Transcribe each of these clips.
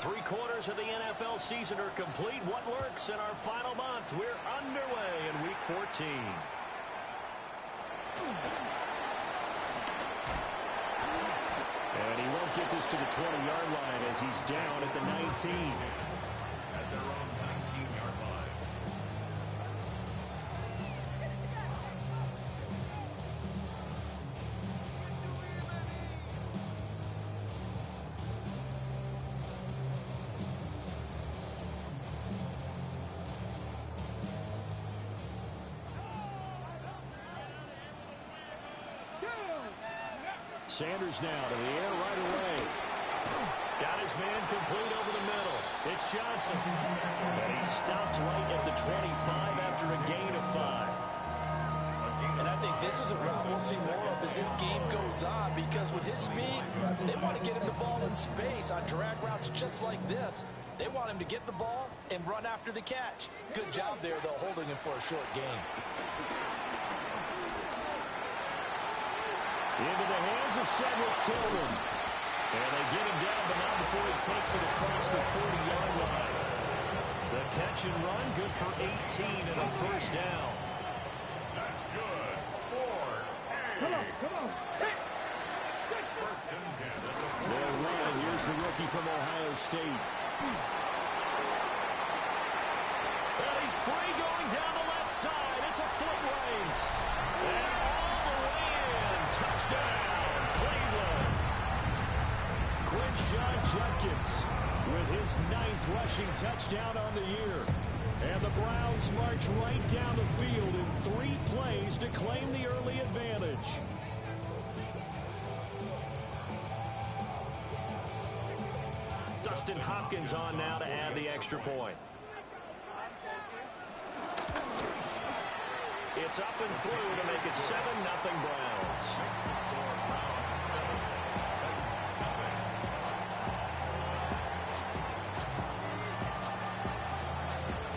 Three-quarters of the NFL season are complete. What lurks in our final month? We're underway in Week 14. And he won't get this to the 20-yard line as he's down at the 19. At their own 19-yard line. Sanders now to the air right away. Got his man complete over the middle. It's Johnson. And he stopped right at the 25 after a gain of 5. And I think this is a run we'll see more of as this game goes on, because with his speed, they want to get him the ball in space on drag routes just like this. They want him to get the ball and run after the catch. Good job there, though, holding him for a short gain. Into the hands of Cedric Tillman. And they get him down, but not before he takes it across the 40-yard line. The catch and run, good for 18 and a first down. That's good. 4, 8. Come on. Hey. First and 10. They'll run. Here's the rookie from Ohio State. Well, he's free going down the left side. It's a foot race. And all the way in. Touchdown, Cleveland. Quinshawn Judkins with his 9th rushing touchdown on the year. And the Browns march right down the field in 3 plays to claim the early advantage. Dustin Hopkins on now to add the extra point. It's up and through to make it 7-0 Browns.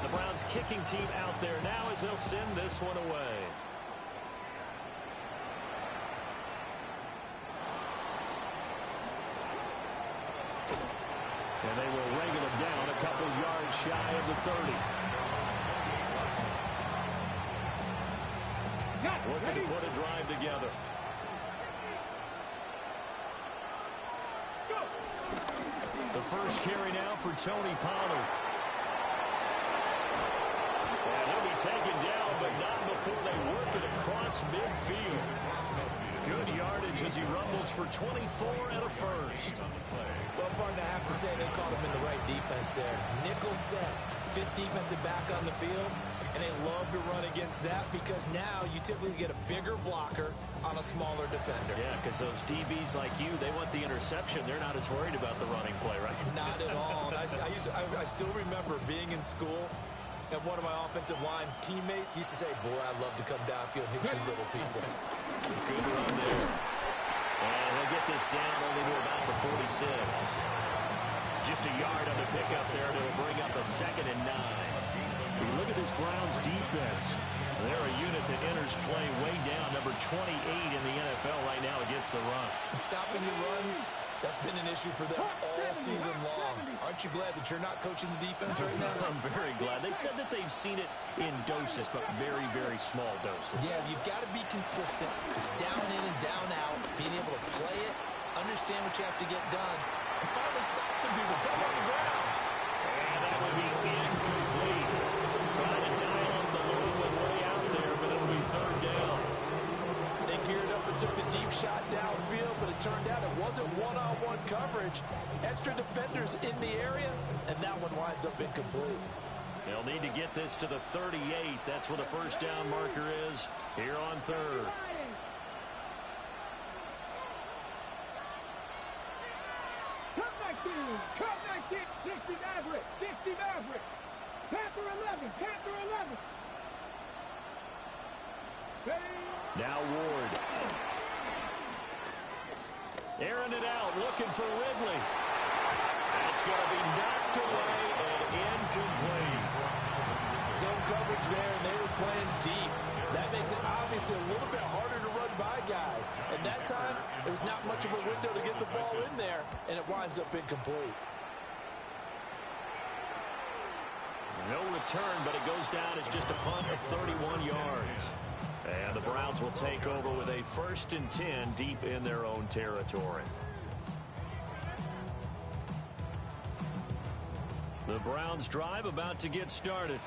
The Browns kicking team out there now as they'll send this one away. And they will wrangle him down a couple yards shy of the 30. Looking to put a drive together. The first carry now for Tony Pollard. And he'll be taken down, but not before they work it across midfield. Good yardage as he rumbles for 24 and a first. Well, partner, I have to say they caught him in the right defense there. Nickel set, 5th defensive back on the field. And they love to run against that because now you typically get a bigger blocker on a smaller defender. Yeah, because those DBs like you, they want the interception. They're not as worried about the running play, right? Not at all. And I still remember being in school, and one of my offensive line teammates used to say, boy, I'd love to come downfield and hit you little people. Good run there. And he'll get this down only to about the 46. Just a yard on the pickup there to bring up a 2nd and 9. You look at this Browns defense. They're a unit that enters play way down, number 28 in the NFL right now against the run. Stopping the run, that's been an issue for them all season long. Aren't you glad that you're not coaching the defense right now? I'm very glad. They said that they've seen it in doses, but very, very small doses. Yeah, you've got to be consistent. Just down in and down out, being able to play it, understand what you have to get done, and finally stop some people, put them on the ground. And that would be incomplete. Trying to dial up the long one way out there, but it'll be 3rd down. They geared up and took a deep shot downfield, but it turned out it wasn't one-on-one coverage. Extra defenders in the area, and that one winds up incomplete. They'll need to get this to the 38. That's where the first down marker is here on 3rd. Cut back in. 60 Maverick. 60 Maverick. Panther 11. Panther 11. Now Ward. Airing it out, looking for Ridley. That's going to be knocked away and incomplete. Zone coverage there, and they were playing deep. That makes it obviously a little bit harder to run by guys. And that time, there was not much of a window to get the ball in there, and it winds up incomplete. No return, but it goes down as just a punt of 31 yards. And the Browns will take over with a 1st and 10 deep in their own territory. The Browns drive about to get started.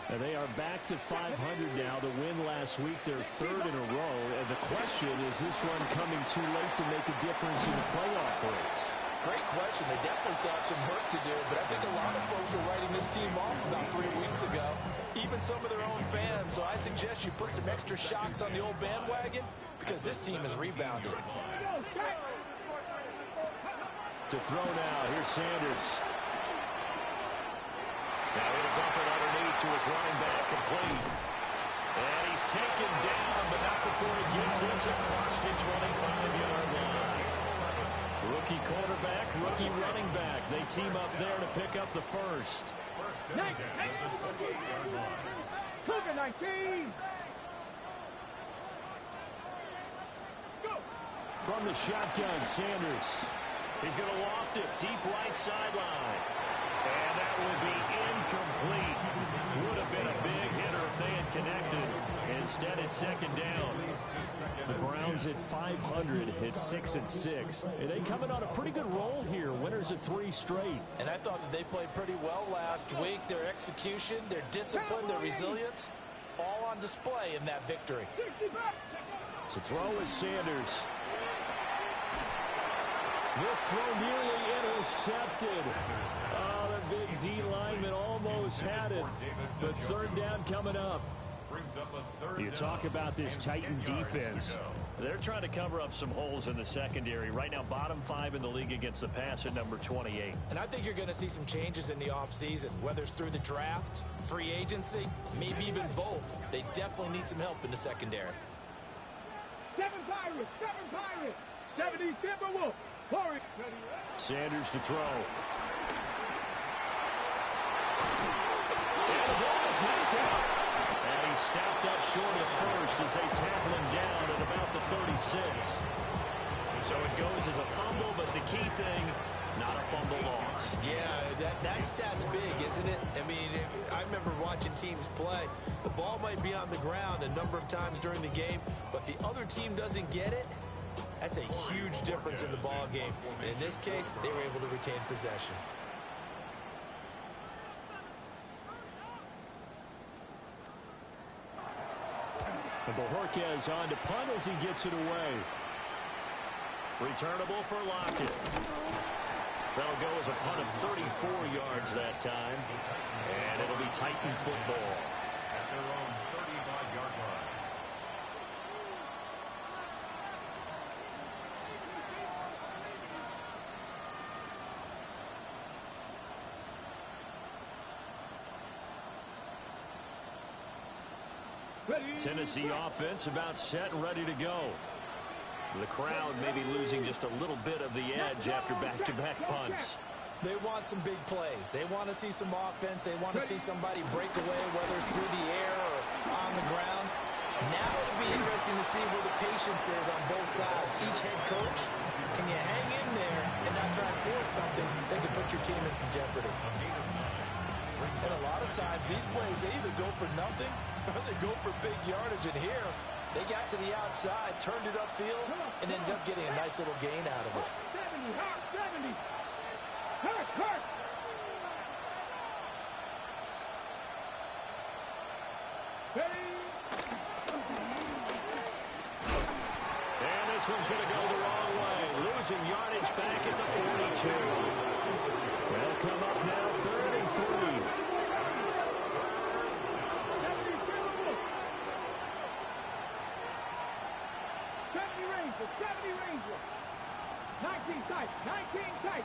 And they are back to 500 now. The win last week, their 3rd in a row. And the question, is this run coming too late to make a difference in the playoff race? Great question. They definitely still have some work to do, but I think a lot of folks were writing this team off about 3 weeks ago, even some of their own fans. So I suggest you put some extra shocks on the old bandwagon because this team has rebounded. To throw now, here's Sanders. Now he'll dump it underneath to his running back, complete. And he's taken down, but not before he gets this across the 25-yard line. Rookie quarterback, rookie running back. They team up there to pick up the first. Cougar 19. From the shotgun, Sanders. He's going to loft it deep right sideline. And that will be incomplete. Would have been a big hitter if they had connected. Instead, it's 2nd down. The Browns at 500 hit 6 and 6. And they coming on a pretty good roll here. Winners of 3 straight. And I thought that they played pretty well last week. Their execution, their discipline, their resilience, all on display in that victory. To throw is Sanders. This throw nearly intercepted. Oh, the big D lineman almost had it. But 3rd down coming up. You talk about this Titan defense. They're trying to cover up some holes in the secondary. Right now, bottom 5 in the league against the pass at number 28. And I think you're going to see some changes in the offseason, whether it's through the draft, free agency, maybe even both. They definitely need some help in the secondary. 7 Pirates, 7 Pirates, 70 Timberwolves. Sanders to throw. And the ball is knocked out. And he stepped up short of first as they tackle him down at about the 36. So it goes as a fumble, but the key thing, not a fumble loss. Yeah, that stat's big, isn't it? I mean, I remember watching teams play. The ball might be on the ground a number of times during the game, but the other team doesn't get it. That's a huge difference in the ball game. And in this case, they were able to retain possession. And Bojorquez on to punt as he gets it away. Returnable for Lockett. That'll go as a punt of 34 yards that time. And it'll be Titan football. At their own 35-yard line. Tennessee offense about set and ready to go. The crowd may be losing just a little bit of the edge after back-to-back punts. They want some big plays. They want to see some offense. They want to see somebody break away, whether it's through the air or on the ground. Now it'll be interesting to see where the patience is on both sides. Each head coach, can you hang in there and not try and force something that could put your team in some jeopardy? And a lot of times, these plays, they either go for nothing or they go for big yardage. And here, they got to the outside, turned it upfield, and ended up getting a nice little gain out of it. 70, hurt, 70. Hurt, hurt. And this one's going to go the wrong way. Losing yardage back at the 42. They'll come up now 3rd and 3. 70 Rangers. 19 tight. 19 tight.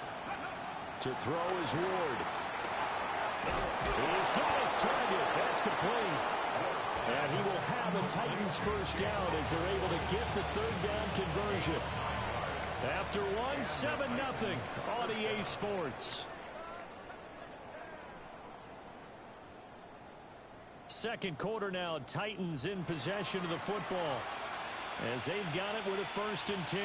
To throw is Ward. He's got his target. That's complete. And he will have a Titans first down as they're able to get the 3rd down conversion. After one, 7-0 on EA Sports. Second quarter now, Titans in possession of the football as they've got it with a 1st and 10.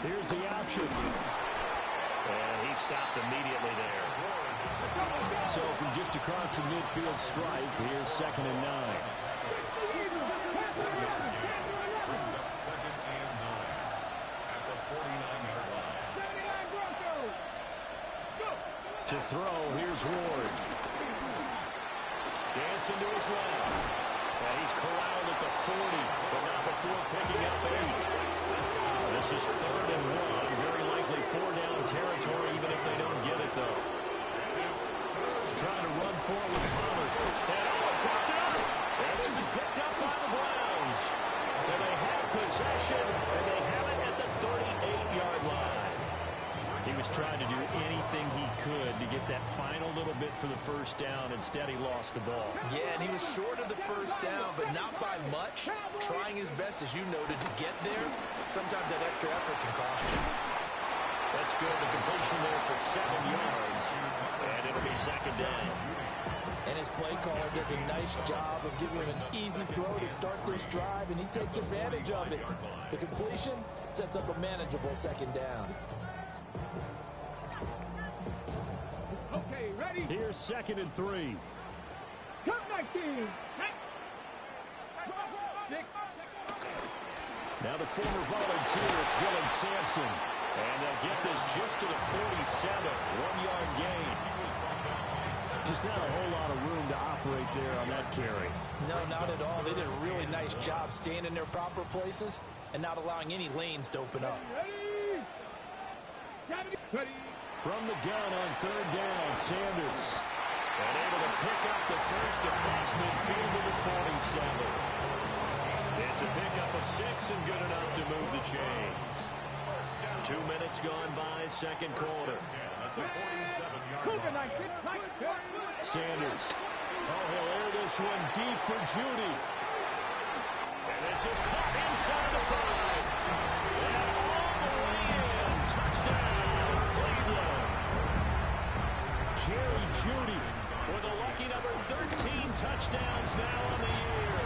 Here's the option. And he stopped immediately there. So from just across the midfield stripe, here's 2nd and 9. To throw, here's Ward. Dancing to his left. And he's corralled at the 40, but not before picking up 8. This is 3rd and 1. Very likely 4-down territory, even if they don't get it, though. Trying to run forward, Pollard. And picked up. And this is picked up by the Browns. And they have possession, and they have it at the 38-yard line. He was trying to do anything he could to get that final little bit for the first down. Instead, he lost the ball. Yeah, and he was short of the first down, but not by much. Trying his best, as you noted, to get there. Sometimes that extra effort can cost you. That's good. The completion there for 7 yards. And it'll be 2nd down. And his play caller does a nice job of giving him an easy throw to start this drive, and he takes advantage of it. The completion sets up a manageable 2nd down. Okay, ready? Here's 2nd and 3. Come 19. Now the former volunteer, it's Dylan Sampson. And they'll get this just to the 47. 1-yard gain. Just not a whole lot of room to operate there on that carry. No, not at all. They did a really nice job staying in their proper places and not allowing any lanes to open up. Ready. From the gun on 3rd down, Sanders. And able to pick up the first across midfield to the 47. It's a pickup of 6 and good enough to move the chains. 2 minutes gone by, 2nd quarter. Sanders. Oh, he'll air this one deep for Judy. And this is caught inside the 5. And all the way in. Touchdown, Cleveland. Jerry Judy with a lucky number 13 touchdowns now on the year.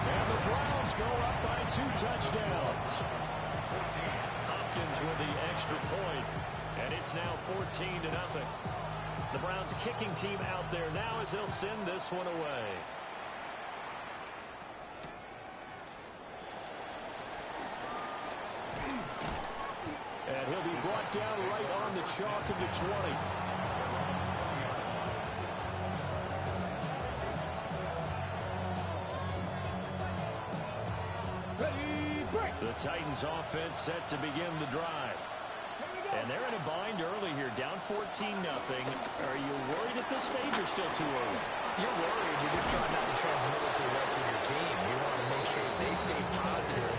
And the Browns go up by 2 touchdowns. Hopkins with the extra point, and it's now 14-0. The Browns kicking team out there now as they'll send this one away. And he'll be brought down right on the chalk of the 20. The Titans offense set to begin the drive. And they're in a bind early here, down 14-0. Are you worried at this stage or still too early? You're worried. You're just trying not to transmit it to the rest of your team. You want to make sure they stay positive.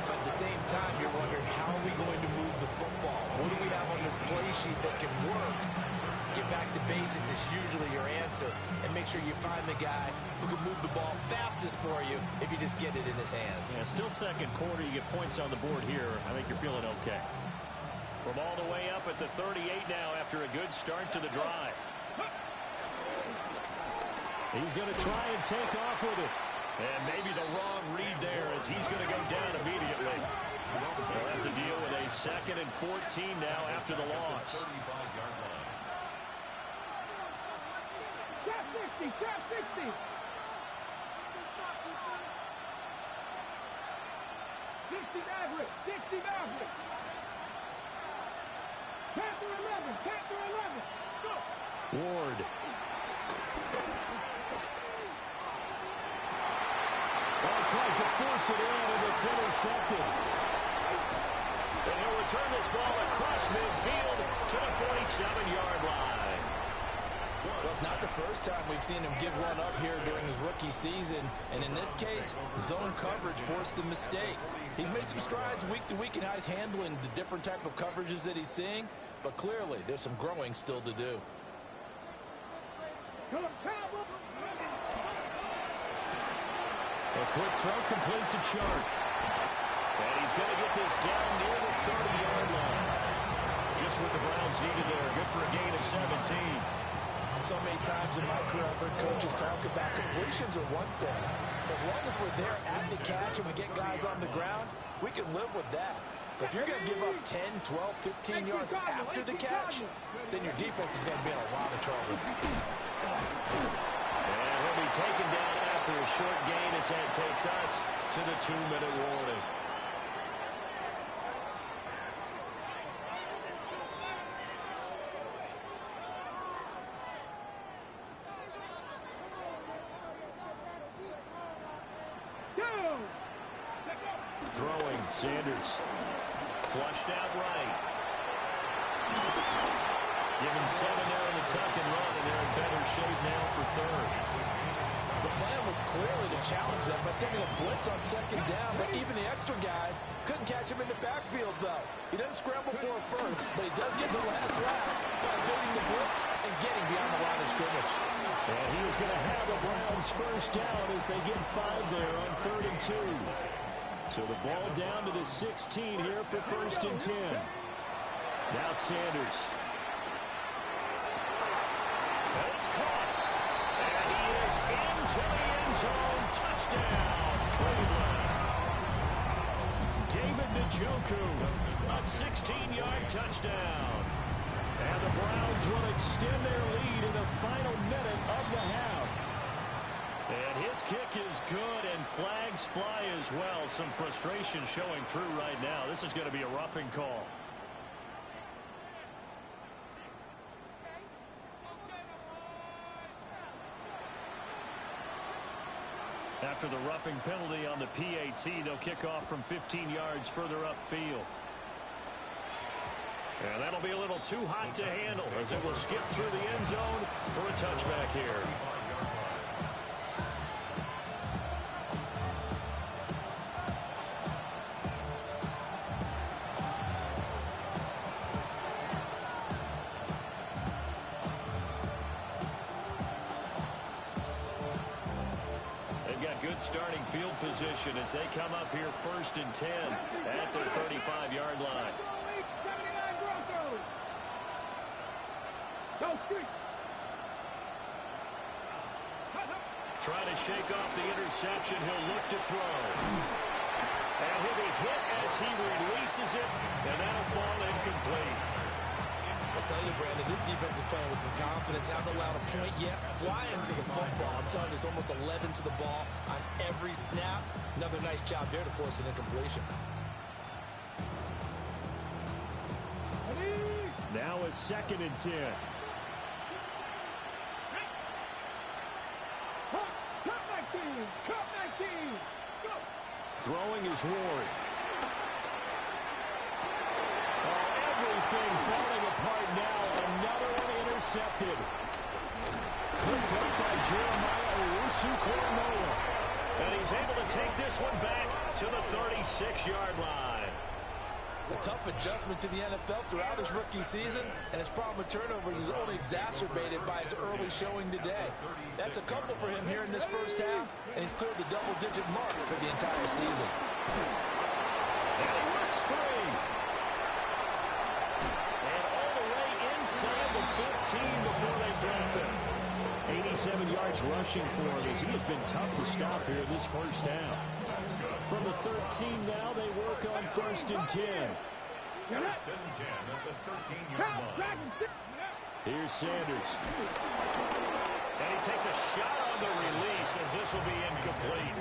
But at the same time, you're wondering, how are we going to move the football? What do we have on this play sheet that can work? Get back to basics is usually your answer. And make sure you find the guy who can move the ball fastest for you if you just get it in his hands. Yeah, still 2nd quarter. You get points on the board here. I think you're feeling okay. From all the way up at the 38 now after a good start to the drive. He's going to try and take off with it. And maybe the wrong read there as he's going to go down immediately. They'll have to deal with a 2nd and 14 now after the loss. Shot 60, shot 60. 60 Maverick, 60 Maverick. Panther 11, Panther 11. Go. Ward. Well, tries to force it in, and it's intercepted. And he'll return this ball across midfield to the 47-yard line. Well, it's not the first time we've seen him give one up here during his rookie season. And in this case, zone coverage forced the mistake. He's made some strides week to week in how he's handling the different type of coverages that he's seeing. But clearly, there's some growing still to do. A quick throw complete to Chark. And he's going to get this down near the 30-yard line. Just what the Browns needed there. Good for a gain of 17. So many times in my career, I've heard coaches talk about completions are one thing. As long as we're there at the catch and we get guys on the ground, we can live with that. But if you're going to give up 10, 12, 15 yards after the catch, then your defense is going to be in a lot of trouble. And he'll be taken down after a short gain as that takes us to the 2-minute warning. Throwing, Sanders. Flushed out right. Give him 7 there in the tuck and run, and they're in better shape now for third. The plan was clearly to challenge them by sending a blitz on second down, but even the extra guys couldn't catch him in the backfield, though. He doesn't scramble for a first, but he does get the last lap by evading the blitz and getting beyond the line of scrimmage. And he is going to have the Browns first down as they get 5 there on 3rd and 2. So the ball down to the 16 here for 1st and 10. Now Sanders. And it's caught. And he is into the end zone. Touchdown, Cleveland. David Njoku, a 16-yard touchdown. And the Browns will extend their lead in the final minute of the half. And his kick is good, and flags fly as well. Some frustration showing through right now. This is going to be a roughing call. After the roughing penalty on the PAT, they'll kick off from 15 yards further upfield. And that'll be a little too hot to handle as it will skip through the end zone for a touchback here. Starting field position as they come up here 1st and 10 at their 35-yard line. Trying to shake off the interception. He'll look to throw. And he'll be hit as he releases it, and that'll fall incomplete. I'll tell you, Brandon, this defense is playing with some confidence. Haven't allowed a point yet. Flying to the football. I'm telling you, it's almost 11 to the ball on every snap. Another nice job there to force an incompletion. Now a 2nd and 10. Throwing is Ward. Everything falling apart now. Another one intercepted. Picked up by Jeremiah Owusu-Koramoah. And he's able to take this one back to the 36-yard line. A tough adjustment to the NFL throughout his rookie season, and his problem with turnovers is only exacerbated by his early showing today. That's a couple for him here in this first half, and he's cleared the double-digit mark for the entire season. And he works free. And all the way inside the 15 before they drop him. 87 yards rushing for him as he has been tough to stop here this first half. From the 13 now, they work on 1st and 10. 1st and 10 at the 13-yard line. Here's Sanders. And he takes a shot on the release as this will be incomplete.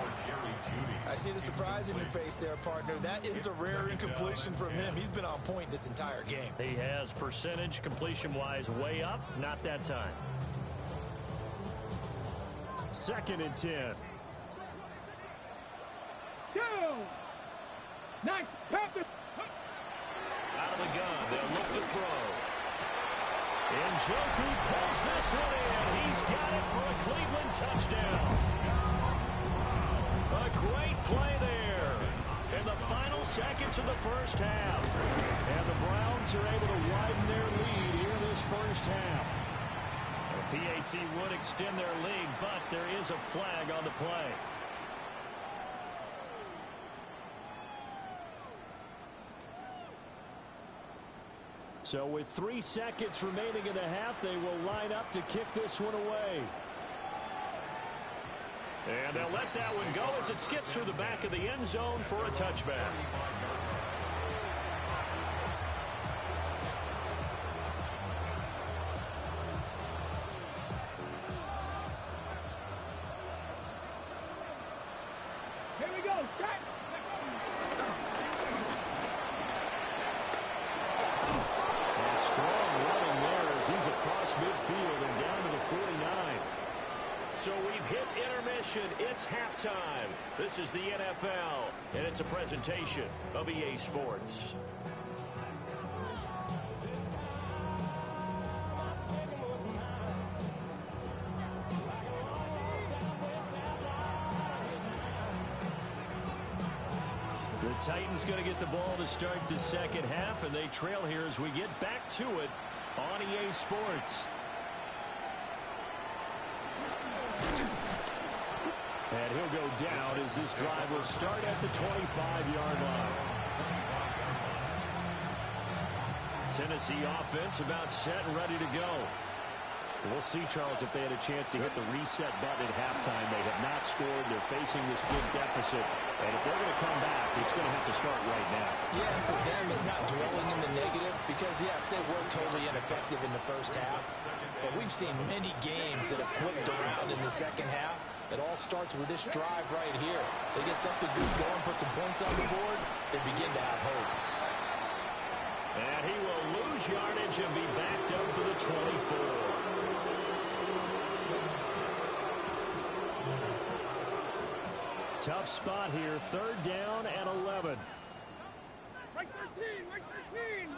I see the surprise in your face there, partner. That is a rare incompletion from him. He's been on point this entire game. He has percentage completion-wise way up. Not that time. 2nd and 10. Nice. Out of the gun. They'll look to throw. Njoku pulls this one in. He's got it for a Cleveland touchdown. A great play there in the final seconds of the first half. And the Browns are able to widen their lead here this first half. The PAT would extend their lead, but there is a flag on the play. So with 3 seconds remaining in the half, they will line up to kick this one away. And they'll let that one go as it skips through the back of the end zone for a touchback. Here we go. Start. And strong running there as he's across midfield and down to the 49. So we've hit intermission. It's halftime. This is the NFL, and it's a presentation of EA Sports. The Titans going to get the ball to start the second half, and they trail here as we get back to it on EA Sports. And he'll go down as this drive will start at the 25-yard line. Tennessee offense about set and ready to go. We'll see, Charles, if they had a chance to hit the reset button at halftime. They have not scored. They're facing this big deficit. And if they're going to come back, it's going to have to start right now. Yeah, for them, it's not dwelling in the negative because, yes, they were totally ineffective in the first half. But we've seen many games that have flipped around in the second half. It all starts with this drive right here. They get something good going, put some points on the board, they begin to have hope. And he will lose yardage and be backed up to the 24. Tough spot here, third down and 11. Right 13, right 13.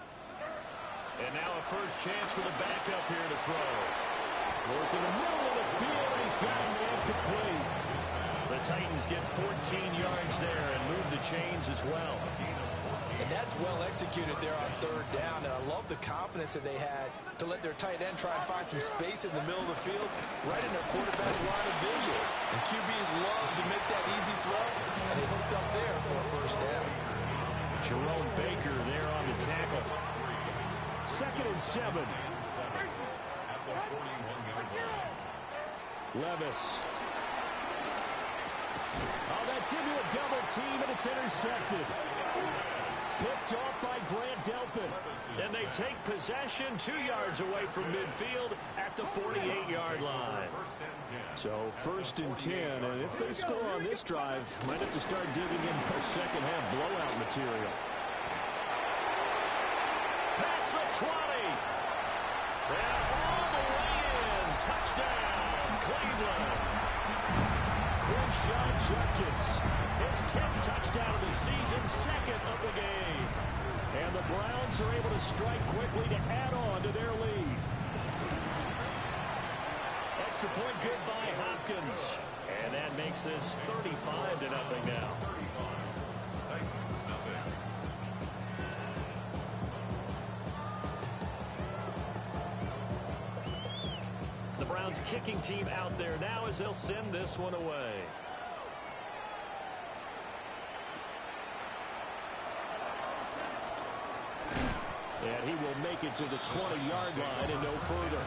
And now a first chance for the backup here to throw. Work in the middle of the field, and he's got a man complete. The Titans get 14 yards there and move the chains as well. And that's well executed there on third down. And I love the confidence that they had to let their tight end try and find some space in the middle of the field, right in their quarterback's line of vision. And QBs love to make that easy throw, and they hooked up there for a first down. Jerome Baker there on the tackle. 2nd and 7. Levis. Oh, that's into a double team, and it's intercepted. Picked off by Grant Delphin. And they take possession 2 yards away from midfield at the 48-yard line. So 1st and 10, and if they score on this drive, might have to start digging in for second half blowout material. Past the 20. And all the way in. Touchdown, Cleveland. Crenshaw Judkins, his 10th touchdown of the season, 2nd of the game. And the Browns are able to strike quickly to add on to their lead. Extra point good by Hopkins. And that makes this 35-0 now. The Browns kicking team out there now as they'll send this one away. And he will make it to the 20-yard line and no further.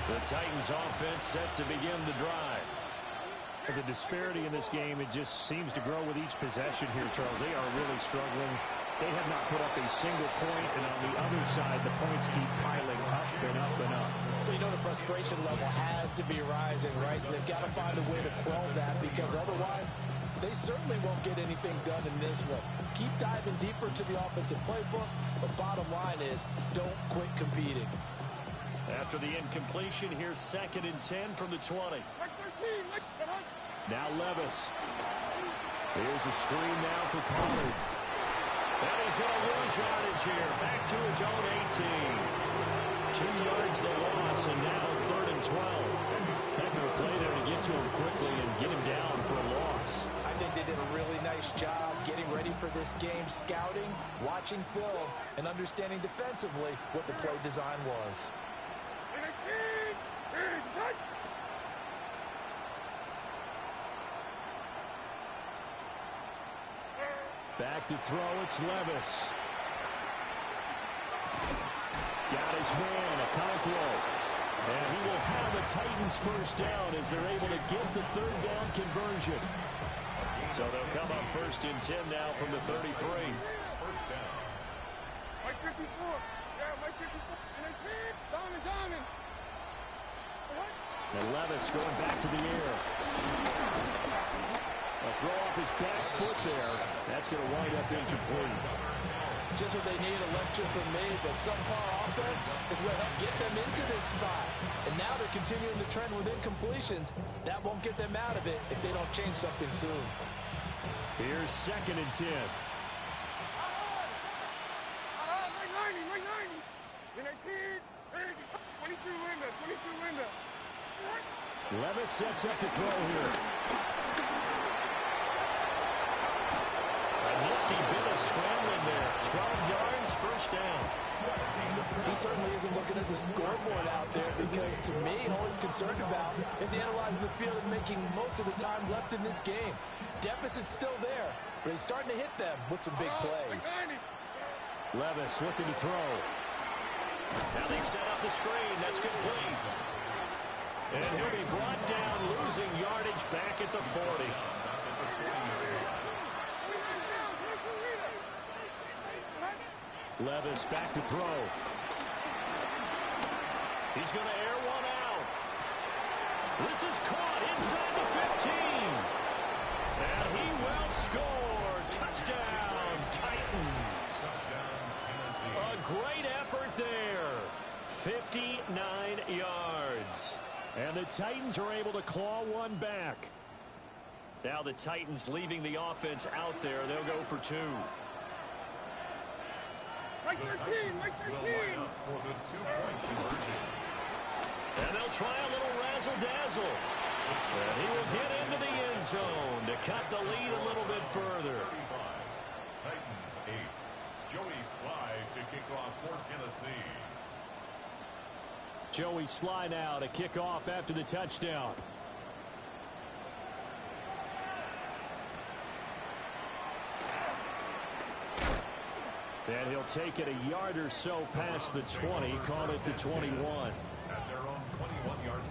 The Titans offense set to begin the drive. The disparity in this game, it just seems to grow with each possession here, Charles. They are really struggling. They have not put up a single point, and on the other side, the points keep piling up and up and up. So you know the frustration level has to be rising, right? So they've got to find a way to quell that because otherwise they certainly won't get anything done in this one. Keep diving deeper into the offensive playbook, but bottom line is don't quit competing. After the incompletion, here's 2nd and 10 from the 20. Now Levis. Here's a screen now for Pollard. And he's going to lose yardage here. Back to his own 18. 2 yards the loss, and now 3rd and 12. Heck of a play there to get to him quickly and get him down for a loss. I think they did a really nice job getting ready for this game, scouting, watching film, and understanding defensively what the play design was. Back to throw, it's Levis. Titans man, a count throw. And he will have a Titans first down as they're able to get the third down conversion. So they'll come up 1st and 10 now from the 33. First down. Mike 54. Yeah, Mike 54. And it's hit. Diamond. And Levis going back to the air. A throw off his back foot there. That's going to wind up incomplete. Just what they need, a lecture from me, but subpar offense is what helped get them into this spot. And now they're continuing the trend with incompletions. That won't get them out of it if they don't change something soon. Here's 2nd and 10. Right 90. And it's hit. 22 window. Levis sets up the throw here. A nifty bit of scrambling there. 12 yards, first down. He certainly isn't looking at the scoreboard out there because, to me, all he's concerned about is analyzing the field and making most of the time left in this game. Deficit's still there, but he's starting to hit them with some big plays. Levis looking to throw. Now they set up the screen. That's complete. And he'll be brought down, losing yardage back at the 40. Levis back to throw. He's going to air one out. This is caught inside the 15. And he will score. Touchdown, Titans. A great effort there. 59 yards. And the Titans are able to claw one back. Now the Titans leaving the offense out there. They'll go for 2. Mike 13. For the 2-point conversion. And they'll try a little razzle-dazzle. And he will get into the end zone to cut the lead a little bit further. 35. Titans 8. Joey Slye to kick off for Tennessee. Joey Slye now to kick off after the touchdown. And he'll take it a yard or so past the 20, call it the 21. At their own 21-yard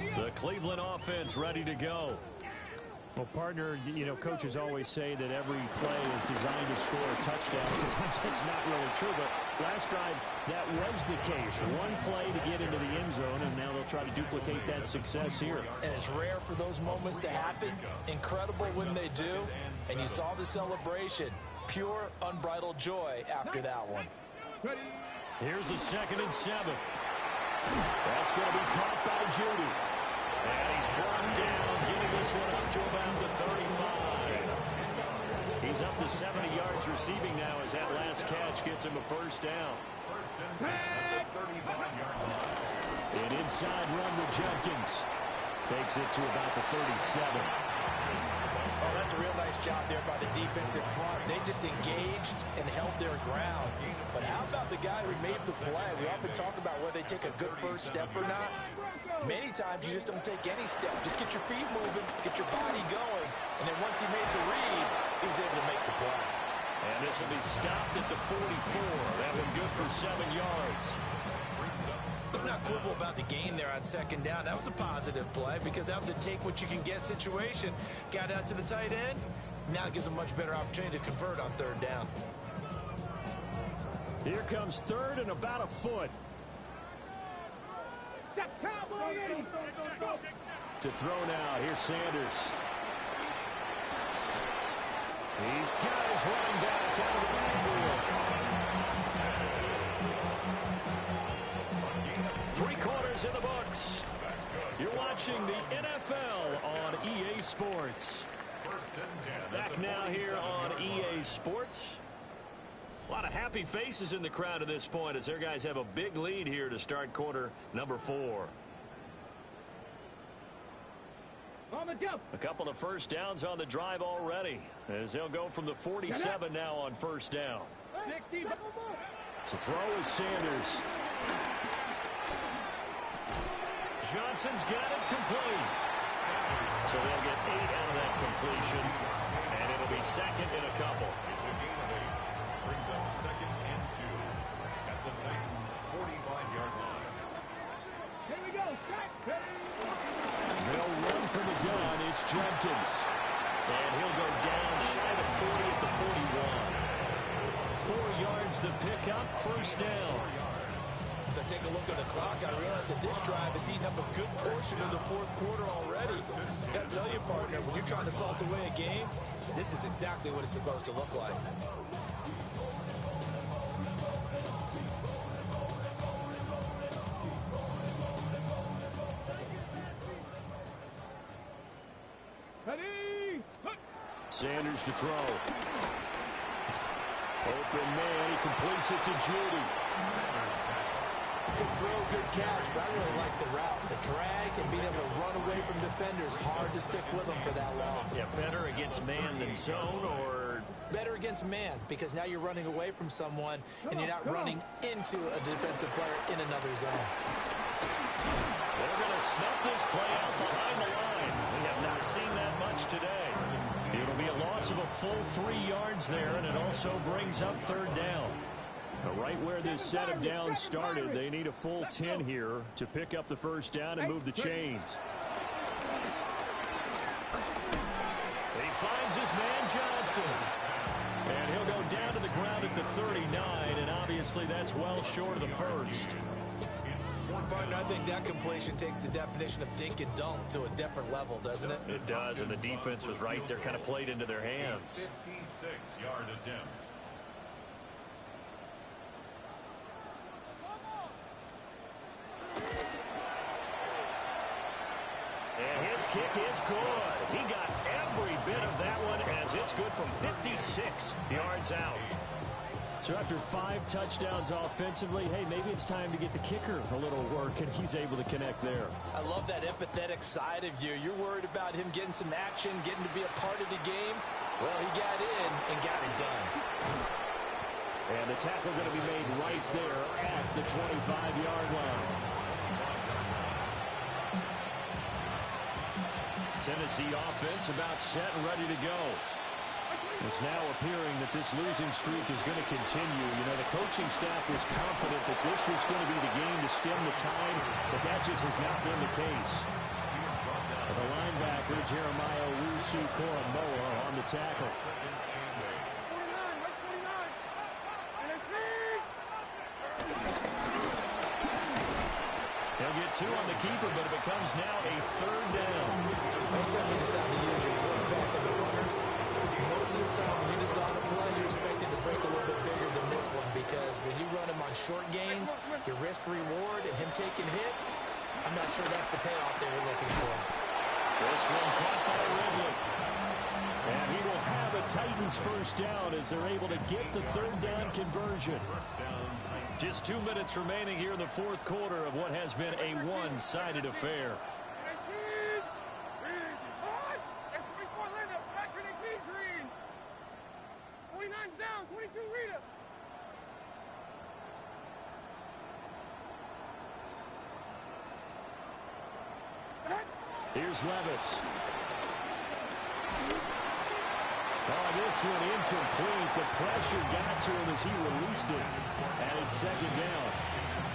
line. The Cleveland offense ready to go. Well, partner, you know, coaches always say that every play is designed to score a touchdown. Sometimes that's not really true, but last drive that was the case. One play to get into the end zone, and now they'll try to duplicate that success here. And it's rare for those moments to happen. Incredible when they do. And you saw the celebration. Pure, unbridled joy after that one. Here's a 2nd and 7. That's going to be caught by Judy. And he's brought down, getting this one up to about the 35. He's up to 70 yards receiving now as that last catch gets him a first down. First and 10 at the 35-yard line. An inside run to Jenkins. Takes it to about the 37. Oh, that's a real nice job there by the defense in front. They just engaged and held their ground. But how about the guy who made the play? We often talk about whether they take a good first step or not. Many times you just don't take any step. Just get your feet moving, get your body going. And then once he made the read, he was able to make the play. And this will be stopped at the 44. That one good for 7 yards. Let's not quibble about the gain there on 2nd down. That was a positive play because that was a take-what-you-can-get situation. Got out to the tight end. Now it gives them a much better opportunity to convert on 3rd down. Here comes 3rd and about a foot. To throw now. Here's Sanders. He's got his running back out of the backfield. 3 quarters in the books. You're watching the NFL on EA Sports. Back now here on EA Sports. A lot of happy faces in the crowd at this point as their guys have a big lead here to start quarter number 4. A couple of first downs on the drive already as they'll go from the 47 now on 1st down. To throw is Sanders. Johnson's got it complete. So they'll get 8 out of that completion, and it'll be second and a couple. It's a gain of 8. Brings up second and 2 at the Titans' 45-yard line. Here we go. Set. They'll run from the gun. It's Jenkins. And he'll go down shy of 40 at the 41. 4 yards the pickup, first down. As I take a look at the clock, I realize that this drive has eaten up a good portion of the fourth quarter already. Got to tell you, partner, when you're trying to salt away a game, this is exactly what it's supposed to look like. Ready. Sanders to throw. Open man, he completes it to Judy. Good throw, good catch, but I really like the route. The drag and being able to run away from defenders, hard to stick with them for that long. Yeah, better against man than zone, or better against man, because now you're running away from someone and you're not running into a defensive player in another zone. They're going to snuff this play out behind the line. We have not seen that much today. It'll be a loss of a full 3 yards there, and it also brings up third down. But right where this set of downs started, they need a full 10 here to pick up the first down and move the chains. He finds his man Johnson. And he'll go down to the ground at the 39, and obviously that's well short of the first. Partner, I think that completion takes the definition of dink and dunk to a different level, doesn't it? It does, and the defense was right there, kind of played into their hands. 56-yard attempt. And his kick is good. He got every bit of that one as it's good from 56 yards out. So after 5 touchdowns offensively, hey, maybe it's time to get the kicker a little work, and he's able to connect there. I love that empathetic side of you. You're worried about him getting some action, getting to be a part of the game. Well, he got in and got it done. And the tackle going to be made right there at the 25-yard line. Tennessee offense about set and ready to go. It's now appearing that this losing streak is going to continue. You know, the coaching staff was confident that this was going to be the game to stem the tide, but that just has not been the case. The linebacker, Jeremiah Owusu-Koramoah, on the tackle. 49, right 49. And it's me. They'll get 2 on the keeper, but it becomes now a third down. Anytime you decide to use your quarterback as a runner, most of the time when you design a play, you're expected to break a little bit bigger than this one, because when you run him on short gains, your risk-reward and him taking hits, I'm not sure that's the payoff they were looking for. This one caught by Ridley. And he will have a Titans first down as they're able to get the third down conversion. Just 2 minutes remaining here in the fourth quarter of what has been a one-sided affair. Down, 22 Rita. Here's Levis. Oh, this one incomplete. The pressure got to him as he released it. And it's second down.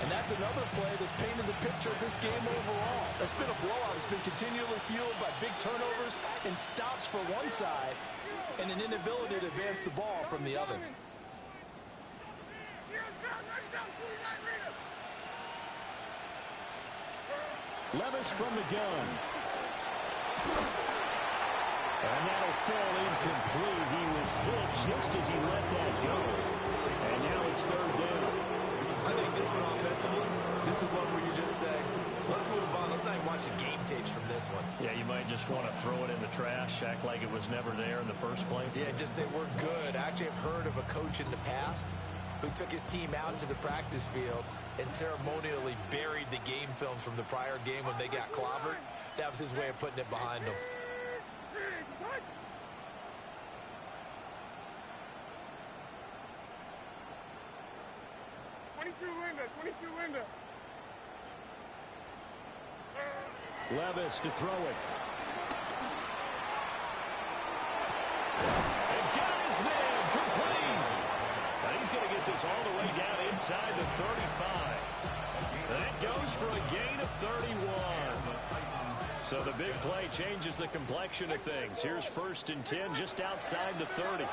And that's another play that's painted the picture of this game overall. That's been a blowout. It's been continually fueled by big turnovers and stops for one side and an inability to advance the ball from the other. Levis from the gun. And that'll fall incomplete. He was hit just as he let that go. And now it's third down. I think this one offensively, this is one where you just say, let's move on. Let's not even watch the game tapes from this one. Yeah, you might just want to throw it in the trash, act like it was never there in the first place. Yeah, just say we're good. I actually have heard of a coach in the past who took his team out to the practice field and ceremonially buried the game films from the prior game when they got clobbered. That was his way of putting it behind them. Levis to throw it. is all the way down inside the 35. That goes for a gain of 31. So the big play changes the complexion of things. Here's 1st and 10 just outside the 30.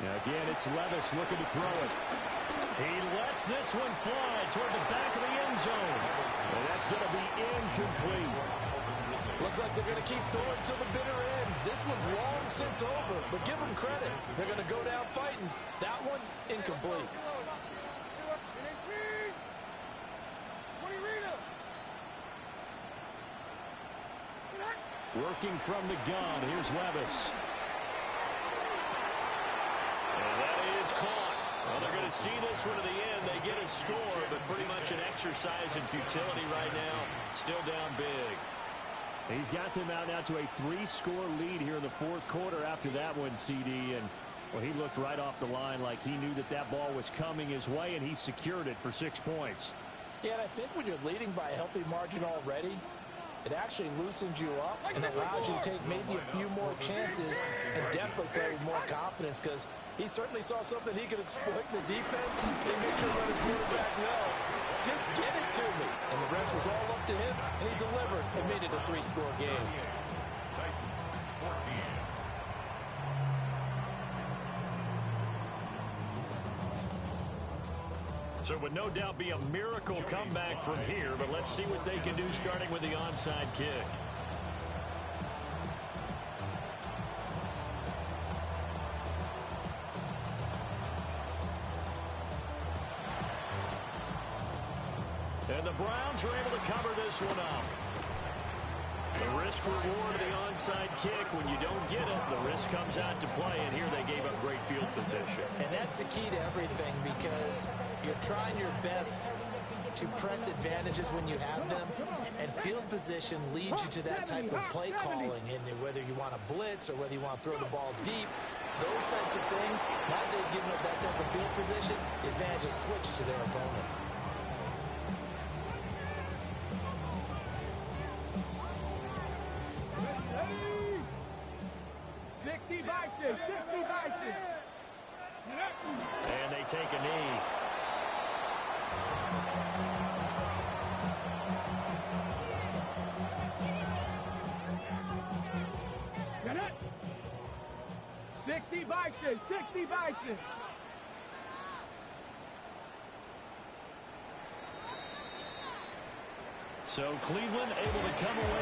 Now again, it's Levis looking to throw it. He lets this one fly toward the back of the end zone. And that's going to be incomplete. Looks like they're going to keep throwing to the bitter end. This one's long since over, but give them credit. They're going to go down fighting. That one, incomplete. Working from the gun, here's Levis. And that is caught. Well, they're going to see this one to the end. They get a score, but pretty much an exercise in futility right now. Still down big. He's got them out now to a 3-score lead here in the 4th quarter after that one, CD. And, well, he looked right off the line like he knew that that ball was coming his way, and he secured it for 6 points. Yeah, and I think when you're leading by a healthy margin already, it actually loosens you up and allows you to take maybe a few more chances and definitely play with more confidence, because he certainly saw something he could exploit in the defense and make sure to let his quarterback know, just get it to me. And the rest was all up to him, and he delivered and made it a 3-score game. Titans 14. So it would no doubt be a miracle comeback from here, but let's see what they can do starting with the onside kick. And the Browns are able to cover this one up. The risk-reward of the onside kick, when you don't get it, the risk comes out to play, and here they gave up great field position. And that's the key to everything, because you're trying your best to press advantages when you have them, and field position leads you to that type of play calling, and whether you want to blitz or whether you want to throw the ball deep, those types of things, now that they've given up that type of field position, the advantage is switched to their opponent. And they take a knee. Get it? 60 Bison, 60 Bison. So Cleveland able to come away